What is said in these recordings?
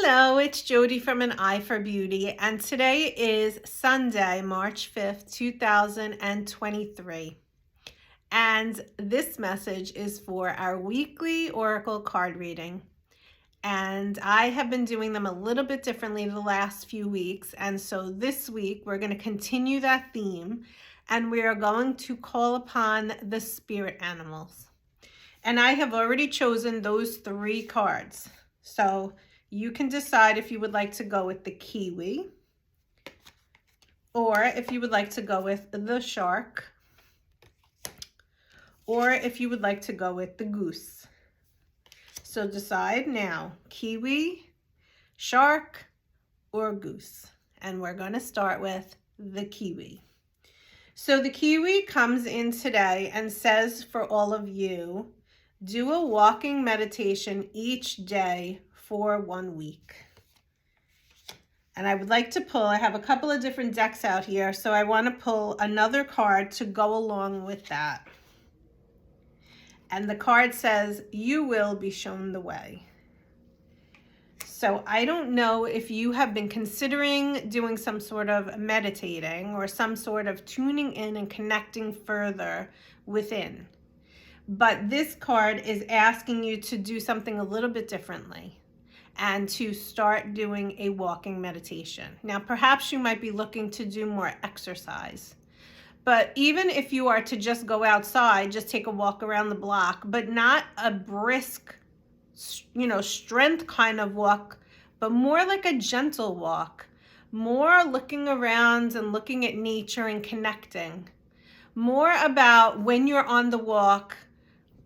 Hello, it's Jody from An Eye for Beauty, and today is Sunday, March 5th, 2023. And this message is for our weekly Oracle card reading. And I have been doing them a little bit differently the last few weeks. And so this week, we're going to continue that theme, and we are going to call upon the spirit animals. And I have already chosen those 3 cards. So you can decide if you would like to go with the kiwi, or if you would like to go with the shark, or if you would like to go with the goose. So decide now, kiwi, shark, or goose. And we're going to start with the kiwi. So the kiwi comes in today and says for all of you, do a walking meditation each day for 1 week. And I would like to pull, I have a couple of different decks out here, so I want to pull another card to go along with that. And the card says, you will be shown the way. So I don't know if you have been considering doing some sort of meditating or some sort of tuning in and connecting further within. But this card is asking you to do something a little bit differently and to start doing a walking meditation. Now, perhaps you might be looking to do more exercise. But even if you are to just go outside, just take a walk around the block, but not a brisk, strength kind of walk, but more like a gentle walk, more looking around and looking at nature and connecting, more about when you're on the walk,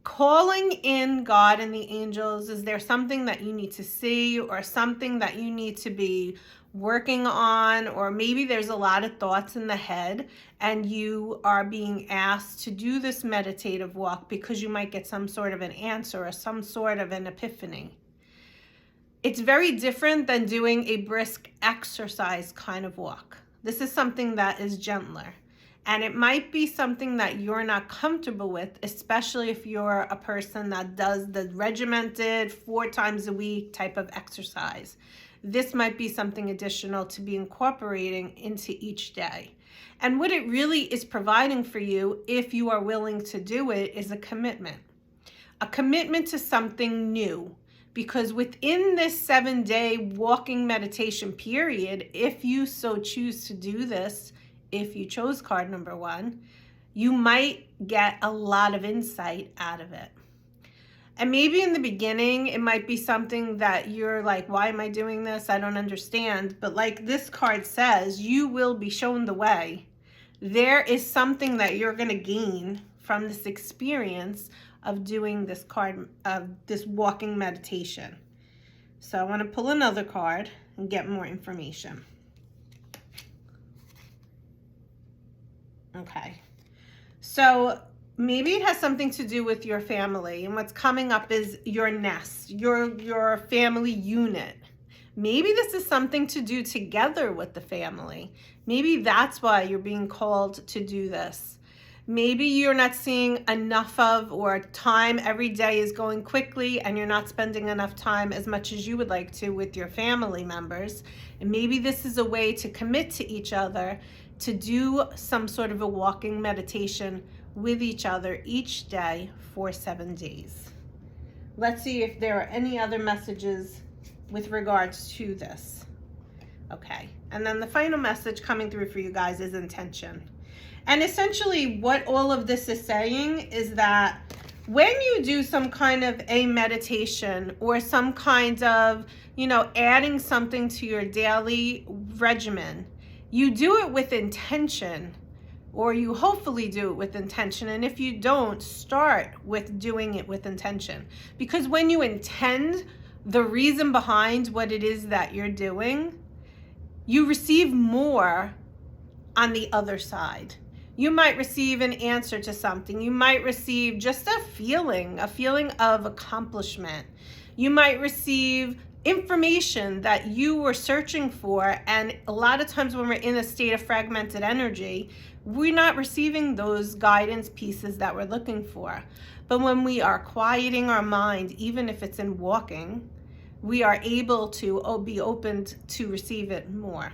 calling in God and the angels. Is there something that you need to see or something that you need to be working on? Or maybe there's a lot of thoughts in the head and you are being asked to do this meditative walk because you might get some sort of an answer or some sort of an epiphany. It's very different than doing a brisk exercise kind of walk. This is something that is gentler. And it might be something that you're not comfortable with, especially if you're a person that does the regimented 4 times a week type of exercise. This might be something additional to be incorporating into each day. And what it really is providing for you, if you are willing to do it, is a commitment to something new. Because within this 7-day walking meditation period, if you so choose to do this, if you chose card number 1, you might get a lot of insight out of it. And maybe in the beginning, it might be something that you're like, why am I doing this? I don't understand. But like this card says, you will be shown the way. There is something that you're going to gain from this experience of doing this this walking meditation. So I want to pull another card and get more information. Okay, so maybe it has something to do with your family, and what's coming up is your nest, your family unit. Maybe this is something to do together with the family. Maybe that's why you're being called to do this. Maybe you're not seeing enough of, or time every day is going quickly and you're not spending enough time as much as you would like to with your family members. And maybe this is a way to commit to each other to do some sort of a walking meditation with each other each day for 7 days. Let's see if there are any other messages with regards to this. Okay, and then the final message coming through for you guys is intention. And essentially what all of this is saying is that when you do some kind of a meditation or some kind of, adding something to your daily regimen, you do it with intention, or you hopefully do it with intention. And if you don't, start with doing it with intention. Because when you intend the reason behind what it is that you're doing, you receive more on the other side. You might receive an answer to something. You might receive just a feeling of accomplishment. You might receive information that you were searching for. And a lot of times when we're in a state of fragmented energy, we're not receiving those guidance pieces that we're looking for. But when we are quieting our mind, even if it's in walking, we are able to be opened to receive it more.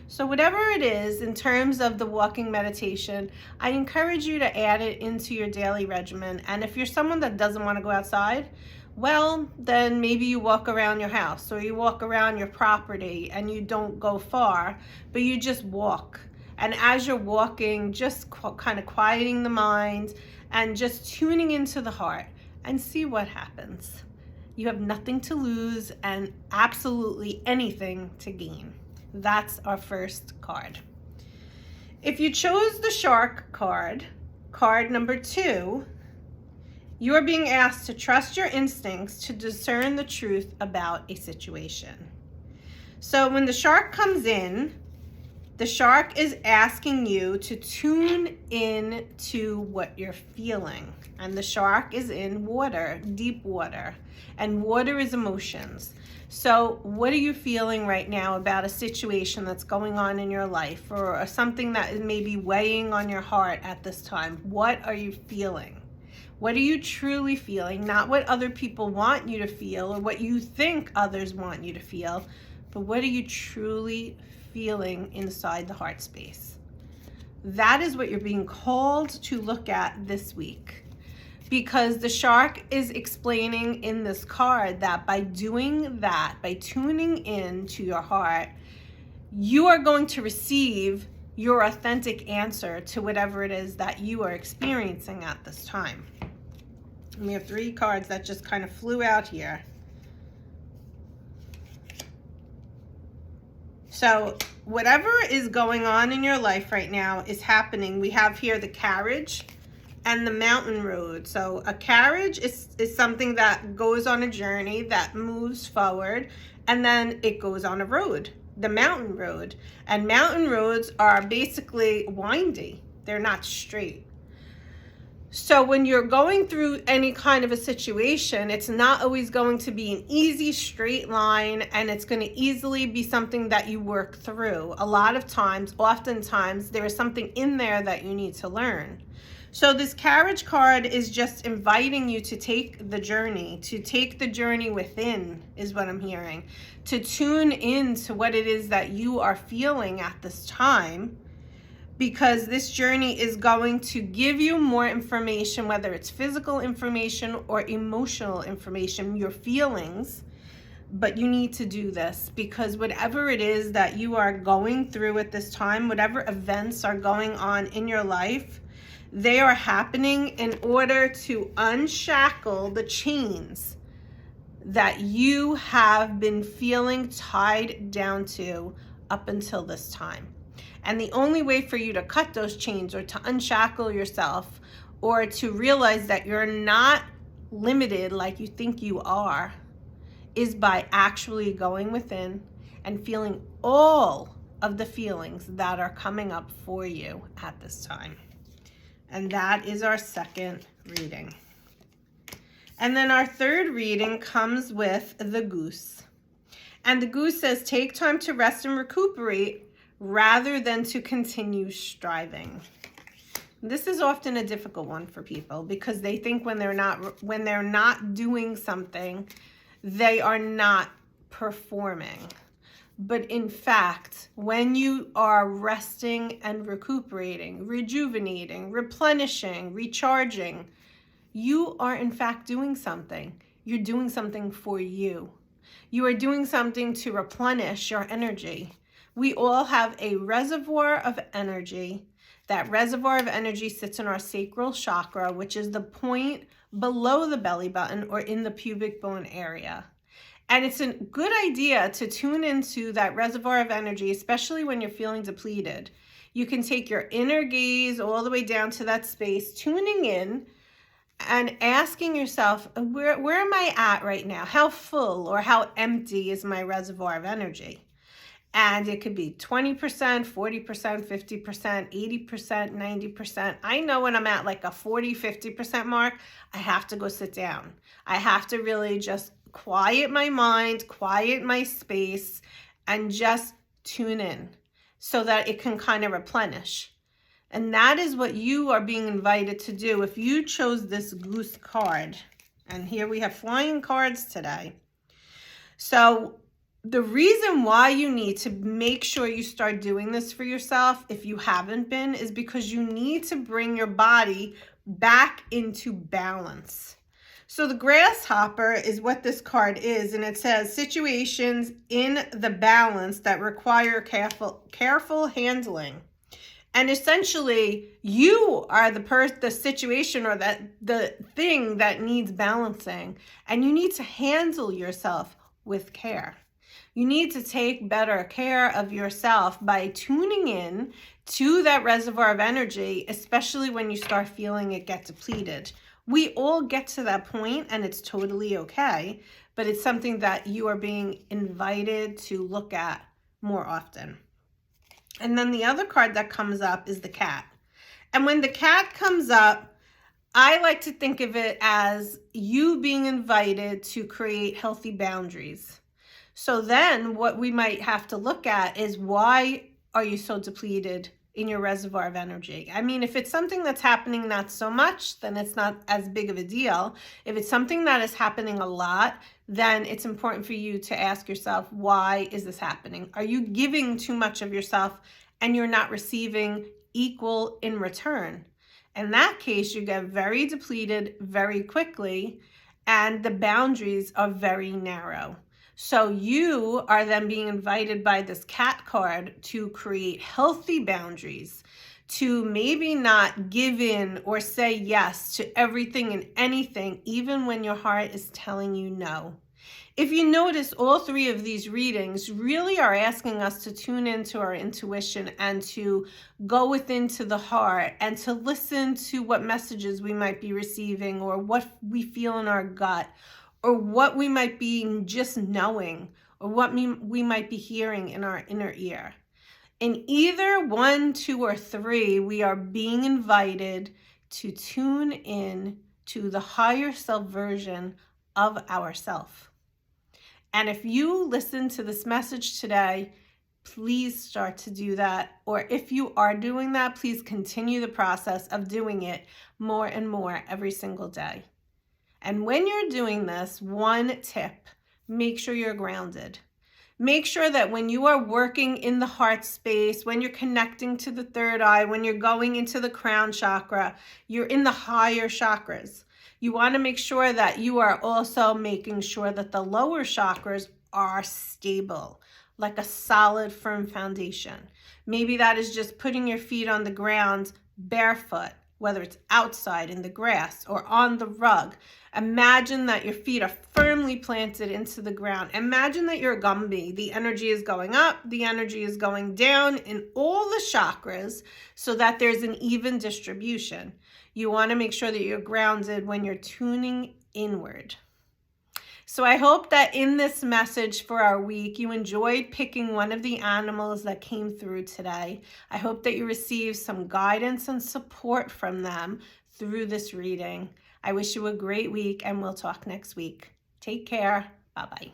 So whatever it is in terms of the walking meditation, I encourage you to add it into your daily regimen. And if you're someone that doesn't want to go outside, well, then maybe you walk around your house or you walk around your property and you don't go far, but you just walk. And as you're walking, just kind of quieting the mind and just tuning into the heart and see what happens. You have nothing to lose and absolutely anything to gain. That's our first card. If you chose the Shark card, card number 2, you are being asked to trust your instincts to discern the truth about a situation. So when the Shark comes in, the Shark is asking you to tune in to what you're feeling. And the Shark is in water, deep water, and water is emotions. So what are you feeling right now about a situation that's going on in your life, or something that is maybe weighing on your heart at this time? What are you feeling? What are you truly feeling? Not what other people want you to feel or what you think others want you to feel, but what are you truly feeling inside the heart space? That is what you're being called to look at this week. Because the Shark is explaining in this card that by doing that, by tuning in to your heart, you are going to receive your authentic answer to whatever it is that you are experiencing at this time. And we have 3 cards that just kind of flew out here. So whatever is going on in your life right now is happening. We have here the carriage and the mountain road. So a carriage is something that goes on a journey, that moves forward, and then it goes on a road, the mountain road. And mountain roads are basically windy. They're not straight. So when you're going through any kind of a situation, it's not always going to be an easy straight line, and it's going to easily be something that you work through. A lot of times, oftentimes, there is something in there that you need to learn. So this carriage card is just inviting you to take the journey within, is what I'm hearing, to tune in to what it is that you are feeling at this time, because this journey is going to give you more information, whether it's physical information or emotional information, your feelings. But you need to do this because whatever it is that you are going through at this time, whatever events are going on in your life, they are happening in order to unshackle the chains that you have been feeling tied down to up until this time. And the only way for you to cut those chains or to unshackle yourself or to realize that you're not limited like you think you are is by actually going within and feeling all of the feelings that are coming up for you at this time. And that is our second reading. And then our third reading comes with the goose. And the goose says, take time to rest and recuperate rather than to continue striving. This is often a difficult one for people because they think when they're not doing something, they are not performing. But in fact, when you are resting and recuperating, rejuvenating, replenishing, recharging, you are in fact doing something. You're doing something for you. You are doing something to replenish your energy. We all have a reservoir of energy. That reservoir of energy sits in our sacral chakra, which is the point below the belly button or in the pubic bone area. And it's a good idea to tune into that reservoir of energy, especially when you're feeling depleted. You can take your inner gaze all the way down to that space, tuning in and asking yourself, where am I at right now? How full or how empty is my reservoir of energy? And it could be 20%, 40%, 50%, 80%, 90%. I know when I'm at like a 40, 50% mark, I have to go sit down. I have to really just quiet my mind, quiet my space, and just tune in so that it can kind of replenish. And that is what you are being invited to do if you chose this goose card. And here we have flying cards today. So the reason why you need to make sure you start doing this for yourself, if you haven't been, is because you need to bring your body back into balance. So the grasshopper is what this card is, and it says situations in the balance that require careful handling. And essentially, you are the situation or the thing that needs balancing, and you need to handle yourself with care. You need to take better care of yourself by tuning in to that reservoir of energy, especially when you start feeling it get depleted. We all get to that point, and it's totally okay, but it's something that you are being invited to look at more often. And then the other card that comes up is the cat. And when the cat comes up, I like to think of it as you being invited to create healthy boundaries. So then what we might have to look at is, why are you so depleted in your reservoir of energy? I mean, if it's something that's happening not so much, then it's not as big of a deal. If it's something that is happening a lot, then it's important for you to ask yourself, why is this happening? Are you giving too much of yourself and you're not receiving equal in return? In that case, you get very depleted very quickly, and the boundaries are very narrow. So you are then being invited by this cat card to create healthy boundaries, to maybe not give in or say yes to everything and anything, even when your heart is telling you no. If you notice, all three of these readings really are asking us to tune into our intuition and to go within to the heart and to listen to what messages we might be receiving, or what we feel in our gut, or what we might be just knowing, or what we might be hearing in our inner ear. In either 1, 2, or 3, we are being invited to tune in to the higher self version of ourself. And if you listen to this message today, please start to do that. Or if you are doing that, please continue the process of doing it more and more every single day. And when you're doing this, one tip, make sure you're grounded. Make sure that when you are working in the heart space, when you're connecting to the third eye, when you're going into the crown chakra, you're in the higher chakras. You want to make sure that you are also making sure that the lower chakras are stable, like a solid, firm foundation. Maybe that is just putting your feet on the ground barefoot, whether it's outside in the grass or on the rug. Imagine that your feet are firmly planted into the ground. Imagine that you're a Gumby. The energy is going up, the energy is going down in all the chakras so that there's an even distribution. You want to make sure that you're grounded when you're tuning inward. So I hope that in this message for our week, you enjoyed picking one of the animals that came through today. I hope that you received some guidance and support from them through this reading. I wish you a great week, and we'll talk next week. Take care. Bye-bye.